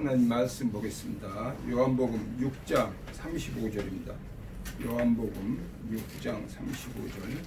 하나님 말씀 보겠습니다. 요한복음 6장 35절입니다. 요한복음 6장 35절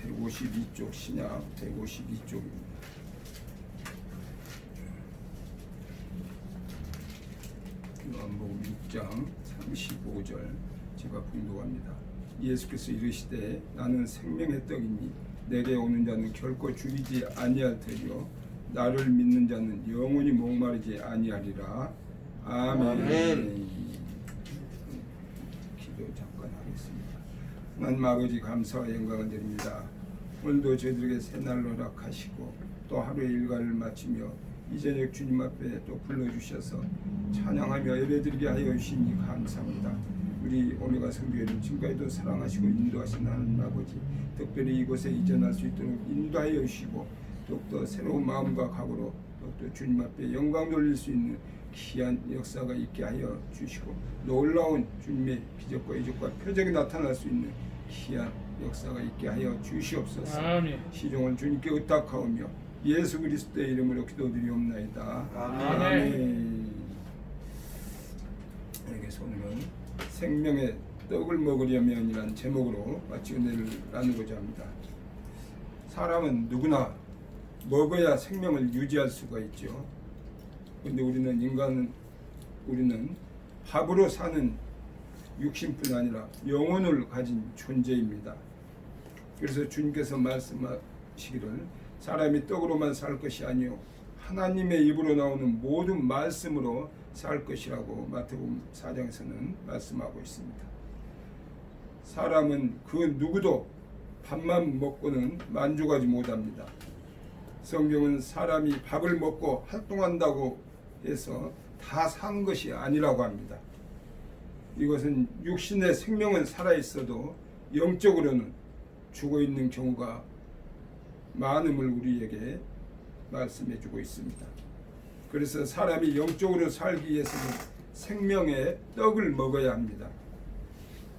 152쪽 신약 152쪽입니다. 요한복음 6장 35절 제가 봉독합니다. 예수께서 이르시되 나는 생명의 떡이니 내게 오는 자는 결코 줄이지 아니할 터이요 나를 믿는 자는 영원히 목마르지 아니하리라. 아멘. 기도 잠깐 하겠습니다. 하나님 아버지 감사와 영광을 드립니다. 오늘도 저희들에게 새날로 허락하시고 또 하루의 일과를 마치며 이 저녁 주님 앞에 또 불러주셔서 찬양하며 예배드리게 하여 주시니 감사합니다. 우리 오메가 성교회를 지금까지도 사랑하시고 인도하신 하나님 아버지, 특별히 이곳에 이전할 수 있도록 인도하여 주시고 더욱더 새로운 마음과 각오로 또 주님 앞에 영광 돌릴 수 있는 귀한 역사가 있게 하여 주시고 놀라운 주님의 기적과 이적과 표적이 나타날 수 있는 귀한 역사가 있게 하여 주시옵소서. 아멘. 시종을 주님께 의탁하오며 예수 그리스도의 이름으로 기도드리옵나이다. 아멘. 여기서 오늘은 생명의 떡을 먹으려면이라는 제목으로 마치 은혜를 나누고자 합니다. 사람은 누구나 먹어야 생명을 유지할 수가 있죠. 그런데 우리는 밥으로 사는 육신뿐 아니라 영혼을 가진 존재입니다. 그래서 주님께서 말씀하시기를 사람이 떡으로만 살 것이 아니요 하나님의 입으로 나오는 모든 말씀으로 살 것이라고 마태복음 4장에서는 말씀하고 있습니다. 사람은 그 누구도 밥만 먹고는 만족하지 못합니다. 성경은 사람이 밥을 먹고 활동한다고 해서 다 산 것이 아니라고 합니다. 이것은 육신의 생명은 살아있어도 영적으로는 죽어 있는 경우가 많음을 우리에게 말씀해주고 있습니다. 그래서 사람이 영적으로 살기 위해서는 생명의 떡을 먹어야 합니다.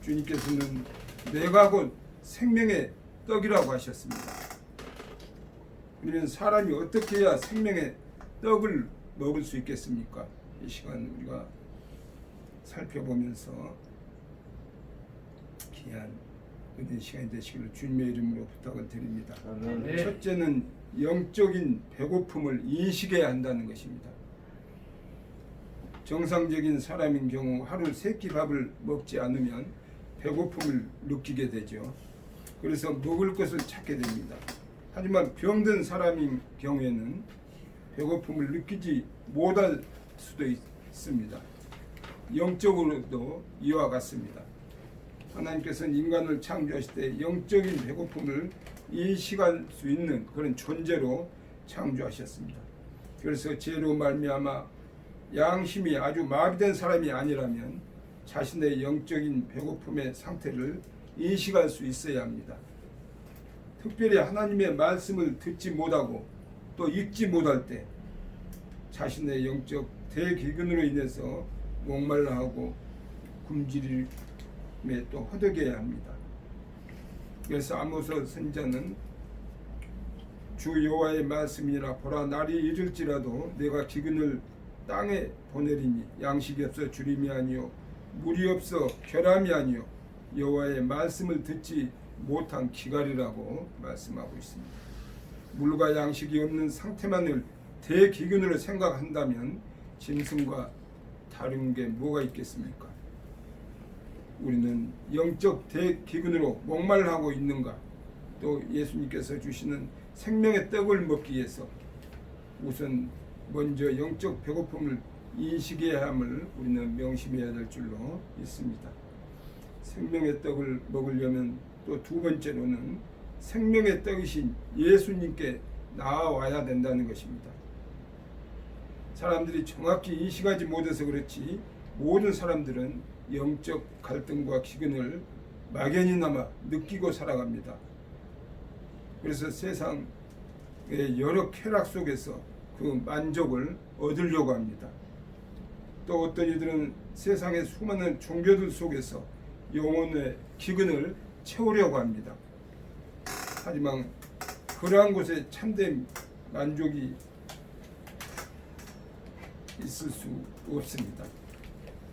주님께서는 내가 곧 생명의 떡이라고 하셨습니다. 그러면 사람이 어떻게 해야 생명의 떡을 먹을 수 있겠습니까? 이 시간 우리가 살펴보면서 귀한 은혜 시간이 되시기를 주님의 이름으로 부탁을 드립니다. 네. 첫째는 영적인 배고픔을 인식해야 한다는 것입니다. 정상적인 사람인 경우 하루 3끼 밥을 먹지 않으면 배고픔을 느끼게 되죠. 그래서 먹을 것을 찾게 됩니다. 하지만 병든 사람인 경우에는 배고픔을 느끼지 못할 수도 있습니다. 영적으로도 이와 같습니다. 하나님께서는 인간을 창조하실 때 영적인 배고픔을 인식할 수 있는 그런 존재로 창조하셨습니다. 그래서 죄로 말미암아 양심이 아주 마비된 사람이 아니라면 자신의 영적인 배고픔의 상태를 인식할 수 있어야 합니다. 특별히 하나님의 말씀을 듣지 못하고 또 읽지 못할 때 자신의 영적 대기근으로 인해서 목말라하고 굶주림에 또 허덕여야 합니다. 그래서 아모스 선지자는 주 여호와의 말씀이라 보라 날이 이를지라도 내가 기근을 땅에 보내리니 양식이 없어 주림이 아니요 물이 없어 결함이 아니요 여호와의 말씀을 듣지 못한 기갈이라고 말씀하고 있습니다. 물과 양식이 없는 상태만을 대기근으로 생각한다면 짐승과 다른 게 뭐가 있겠습니까? 우리는 영적 대기근으로 목말하고 있는가? 또 예수님께서 주시는 생명의 떡을 먹기 위해서 우선 먼저 영적 배고픔을 인식해야 함을 우리는 명심해야 될 줄로 있습니다. 생명의 떡을 먹으려면 또 두 번째로는 생명의 떡이신 예수님께 나아와야 된다는 것입니다. 사람들이 정확히 인식하지 못해서 그렇지 모든 사람들은 영적 갈등과 기근을 막연히나마 느끼고 살아갑니다. 그래서 세상의 여러 쾌락 속에서 그 만족을 얻으려고 합니다. 또 어떤 이들은 세상의 수많은 종교들 속에서 영혼의 기근을 채우려고 합니다. 하지만 그러한 곳에 참된 만족이 있을 수 없습니다.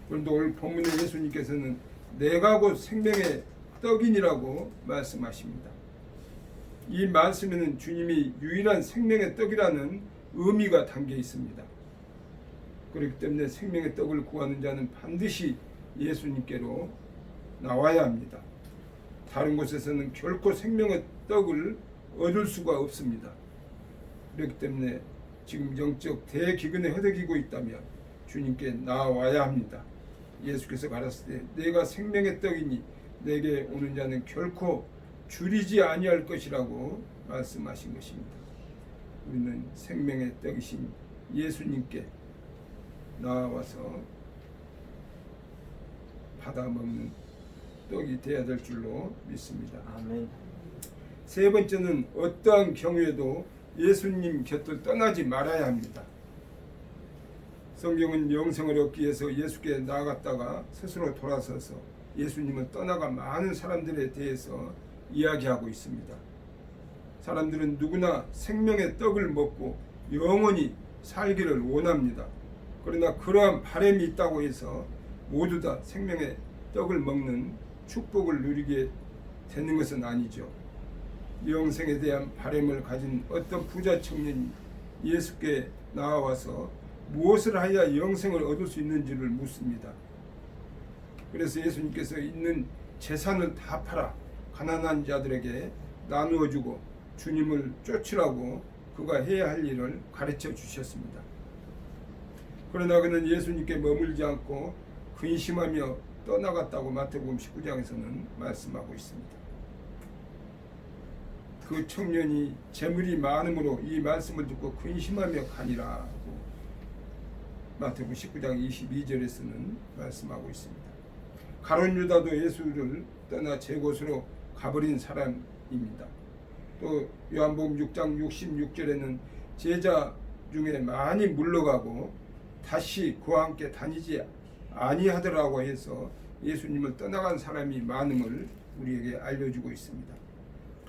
그런데 오늘 본문의 예수님께서는 내가 곧 생명의 떡이니라고 말씀하십니다. 이 말씀에는 주님이 유일한 생명의 떡이라는 의미가 담겨 있습니다. 그렇기 때문에 생명의 떡을 구하는 자는 반드시 예수님께로 나와야 합니다. 다른 곳에서는 결코 생명의 떡을 얻을 수가 없습니다. 그렇기 때문에 지금 영적 대기근에 허덕이고 있다면 주님께 나와야 합니다. 예수께서 가라사대 내가 생명의 떡이니 내게 오는 자는 결코 줄이지 아니할 것이라고 말씀하신 것입니다. 우리는 생명의 떡이신 예수님께 나와서 받아 먹는 떡이 되어야 될 줄로 믿습니다. 아멘. 세 번째는 어떠한 경우에도 예수님 곁을 떠나지 말아야 합니다. 성경은 영생을 얻기 위해서 예수께 나아갔다가 스스로 돌아서서 예수님을 떠나가 많은 사람들에 대해서 이야기하고 있습니다. 사람들은 누구나 생명의 떡을 먹고 영원히 살기를 원합니다. 그러나 그러한 바람이 있다고 해서 모두 다 생명의 떡을 먹는 축복을 누리게 되는 것은 아니죠. 영생에 대한 바람을 가진 어떤 부자 청년이 예수께 나와서 무엇을 하여야 영생을 얻을 수 있는지를 묻습니다. 그래서 예수님께서 있는 재산을 다 팔아 가난한 자들에게 나누어 주고 주님을 쫓으라고 그가 해야 할 일을 가르쳐 주셨습니다. 그러나 그는 예수님께 머물지 않고 근심하며 떠나갔다고 마태복음 19장에서는 말씀하고 있습니다. 그 청년이 재물이 많음으로 이 말씀을 듣고 근심하며 가니라고 마태복음 19장 22절에서는 말씀하고 있습니다. 가룟 유다도 예수를 떠나 제 곳으로 가버린 사람입니다. 또 요한복음 6장 66절에는 제자 중에 많이 물러가고 다시 그와 함께 다니지 아니하더라고 해서 예수님을 떠나간 사람이 많음을 우리에게 알려주고 있습니다.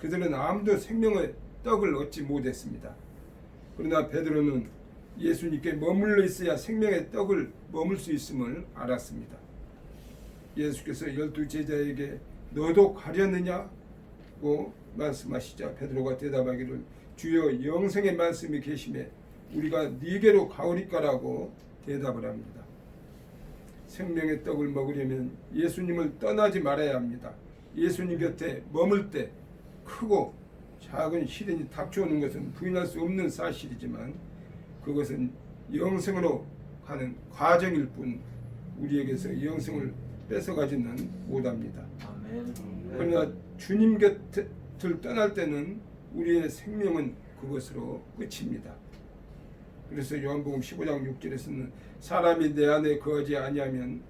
그들은 아무도 생명의 떡을 얻지 못했습니다. 그러나 베드로는 예수님께 머물러 있어야 생명의 떡을 머물 수 있음을 알았습니다. 예수께서 12 제자에게 너도 가려느냐고 말씀하시자 베드로가 대답하기를 주여 영생의 말씀이 계심에 우리가 네게로 가오리까라고 대답을 합니다. 생명의 떡을 먹으려면 예수님을 떠나지 말아야 합니다. 예수님 곁에 머물 때 크고 작은 시련이 닥쳐오는 것은 부인할 수 없는 사실이지만 그것은 영생으로 가는 과정일 뿐 우리에게서 영생을 뺏어가지는 못합니다. 아멘. 그러나 주님 곁을 떠날 때는 우리의 생명은 그것으로 끝입니다. 그래서 요한복음 15장 6절에서는 사람이 내 안에 거하지 아니하면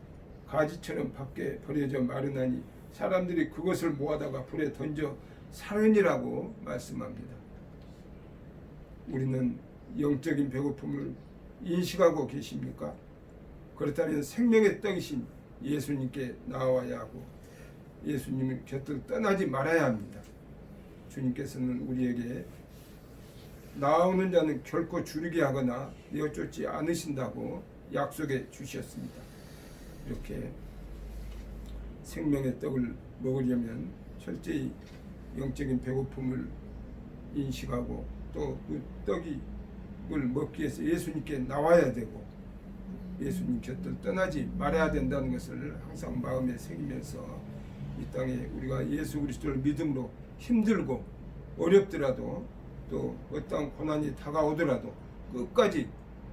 가지처럼 밖에 버려져 마르나니 사람들이 그것을 모아다가 불에 던져 사르니라고 말씀합니다. 우리는 영적인 배고픔을 인식하고 계십니까? 그렇다면 생명의 떡이신 예수님께 나와야 하고 예수님의 곁을 떠나지 말아야 합니다. 주님께서는 우리에게 나오는 자는 결코 줄이게 하거나 내어쫓지 않으신다고 약속해 주셨습니다. 이렇게 생명의 떡을 먹으려면 철저히 영적인 배고픔을 인식하고 또 그 떡을 먹기 위해서 예수님께 나와야 되고 예수님 곁을 떠나지 말아야 된다는 것을 항상 마음에 새기면서 이 땅에 우리가 예수 그리스도를 믿음으로 힘들고 어렵더라도 또 어떠한 고난이 다가오더라도 끝까지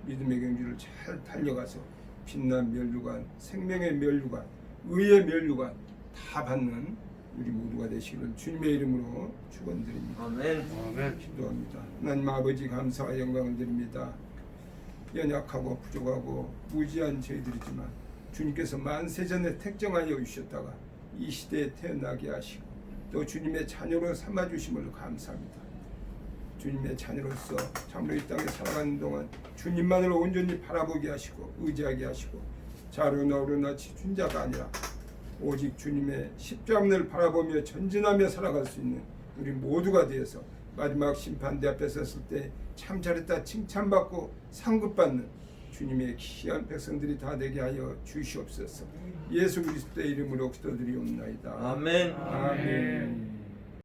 믿음의 경주를 잘 달려가서 빛난 면류관, 생명의 면류관, 의의 면류관 다 받는 우리 모두가 되시기를 주님의 이름으로 축원드립니다. 아멘. 아멘. 기도합니다. 하나님 아버지 감사와 영광을 드립니다. 연약하고 부족하고 무지한 저희들이지만 주님께서 만세전에 택정하여 주셨다가 이 시대에 태어나게 하시고 또 주님의 자녀로 삼아주심을 감사합니다. 주님의 자녀로서 참으로 이 땅에 살아가는 동안 주님만을 온전히 바라보게 하시고 의지하게 하시고 자루나 우르나 지춘 자가 아니라 오직 주님의 십자가를 바라보며 전진하며 살아갈 수 있는 우리 모두가 되어서 마지막 심판대 앞에 섰을 때 참 잘했다 칭찬받고 상급받는 주님의 귀한 백성들이 다 되게 하여 주시옵소서. 예수 그리스도의 이름으로 기도드리옵나이다. 아멘. 아멘.